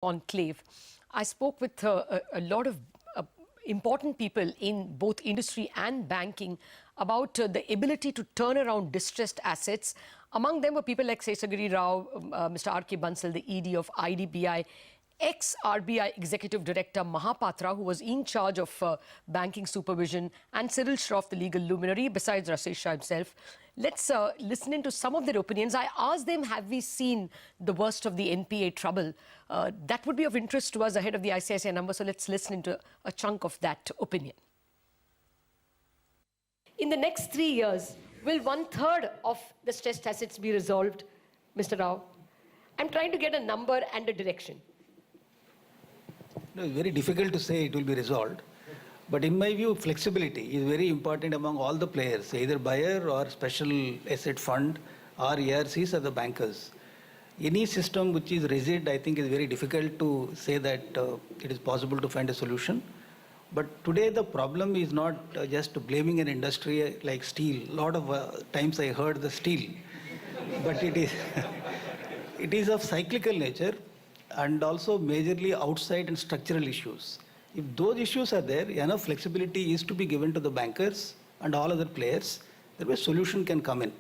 Conclave. I spoke with a lot of important people in both industry and banking about the ability to turn around distressed assets. Among them were people like Sesagiri Rao, Mr. R.K. Bansal, the ED of IDBI, ex-RBI Executive Director Mahapatra, who was in charge of banking supervision, and Cyril Shroff, the legal luminary, besides Rasesh Shah himself. Let's listen into some of their opinions. I asked them, have we seen the worst of the NPA trouble? That would be of interest to us ahead of the ICICI number, so let's listen into a chunk of that opinion. In the next 3 years, will 1/3 of the stressed assets be resolved, Mr. Rao? I'm trying to get a number and a direction. No, it's very difficult to say it will be resolved. But in my view, flexibility is very important among all the players, either buyer or special asset fund or ARCs or the bankers. Any system which is rigid, I think, is very difficult to say that it is possible to find a solution. But today the problem is not just blaming an industry like steel. A lot of times I heard the steel, but it is, it is of cyclical nature and also majorly outside and structural issues. If those issues are there, enough flexibility is to be given to the bankers and all other players, then a solution can come in.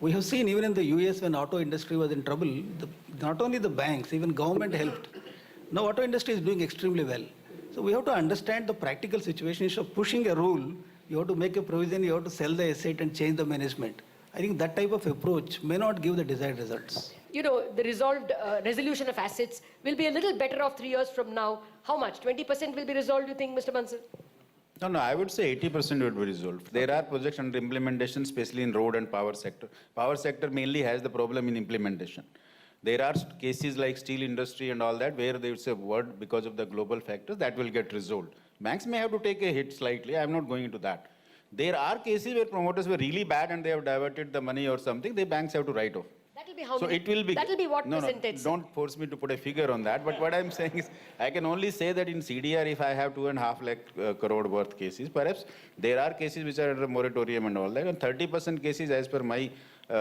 We have seen even in the US when auto industry was in trouble, not only the banks, even government helped. Now auto industry is doing extremely well. So we have to understand the practical situation. Instead of pushing a rule, you have to make a provision, you have to sell the asset and change the management. I think that type of approach may not give the desired results. You know, the resolution of assets will be a little better off 3 years from now. How much? 20% will be resolved, you think, Mr. Bansal? No, I would say 80% would be resolved. There are projects under implementation, especially in road and power sector. Power sector mainly has the problem in implementation. There are cases like steel industry and all that, where there's a word because of the global factors that will get resolved. Banks may have to take a hit slightly. I'm not going into that. There are cases where promoters were really bad and they have diverted the money or something. The banks have to write off. That will be how so many? It will be. That will be what no, percentage? No, don't force me to put a figure on that. But what I'm saying is, I can only say that in CDR, if I have 2.5 lakh crore worth cases, perhaps there are cases which are under moratorium and all that, and 30% cases, as per my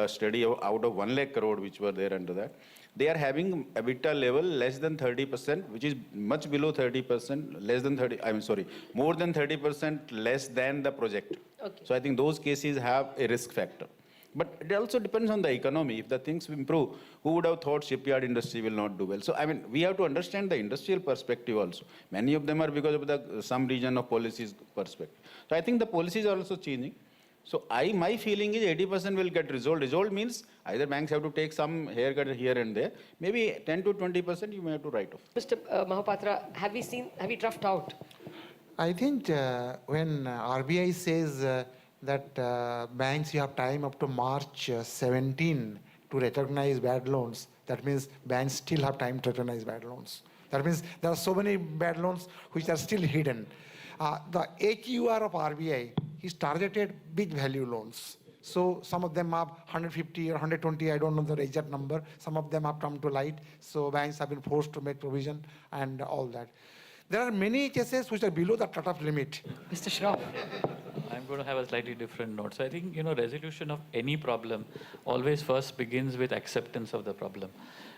study, out of 1 lakh crore which were there under that, they are having EBITDA level less than 30%, which is much below 30%, less than 30. I'm sorry, more than 30% less than the project. Okay. So I think those cases have a risk factor. But it also depends on the economy. If the things improve, who would have thought shipyard industry will not do well? So, I mean, we have to understand the industrial perspective also. Many of them are because of the some region of policies perspective. So, I think the policies are also changing. So, my feeling is 80% will get resolved. Resolved means either banks have to take some haircut here and there. Maybe 10 to 20% you may have to write off. Mr. Mahapatra, have we roughed out? I think when RBI says that banks, you have time up to March 17 to recognize bad loans, that means banks still have time to recognize bad loans. That means there are so many bad loans which are still hidden. The AQR of RBI is targeted big value loans. So some of them are 150 or 120, I don't know the exact number. Some of them have come to light. So banks have been forced to make provision and all that. There are many cases which are below the cut-off limit. Mr. Shroff. I'm going to have a slightly different note. So I think, resolution of any problem always first begins with acceptance of the problem.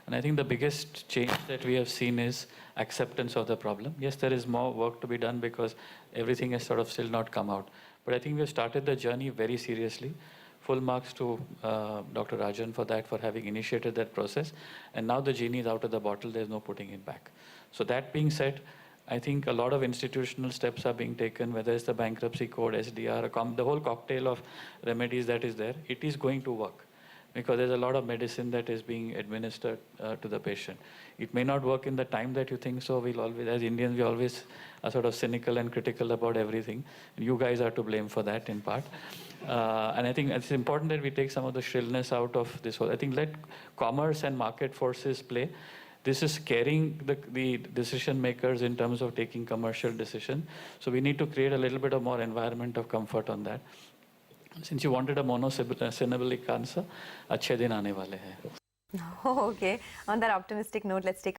And I think the biggest change that we have seen is acceptance of the problem. Yes, there is more work to be done because everything has sort of still not come out. But I think we have started the journey very seriously. Full marks to Dr. Rajan for that, for having initiated that process. And now the genie is out of the bottle, there's no putting it back. So that being said, I think a lot of institutional steps are being taken, whether it's the bankruptcy code, SDR, the whole cocktail of remedies that is there. It is going to work because there's a lot of medicine that is being administered to the patient. It may not work in the time that you think so. We'll always, as Indians, we always are sort of cynical and critical about everything. You guys are to blame for that in part. And I think it's important that we take some of the shrillness out of this whole. I think let commerce and market forces play. This is scaring the decision makers in terms of taking commercial decisions. So we need to create a little bit of more environment of comfort on that. Since you wanted a monosyllabic answer, अच्छे दिन आने वाले हैं. Okay. On that optimistic note, let's take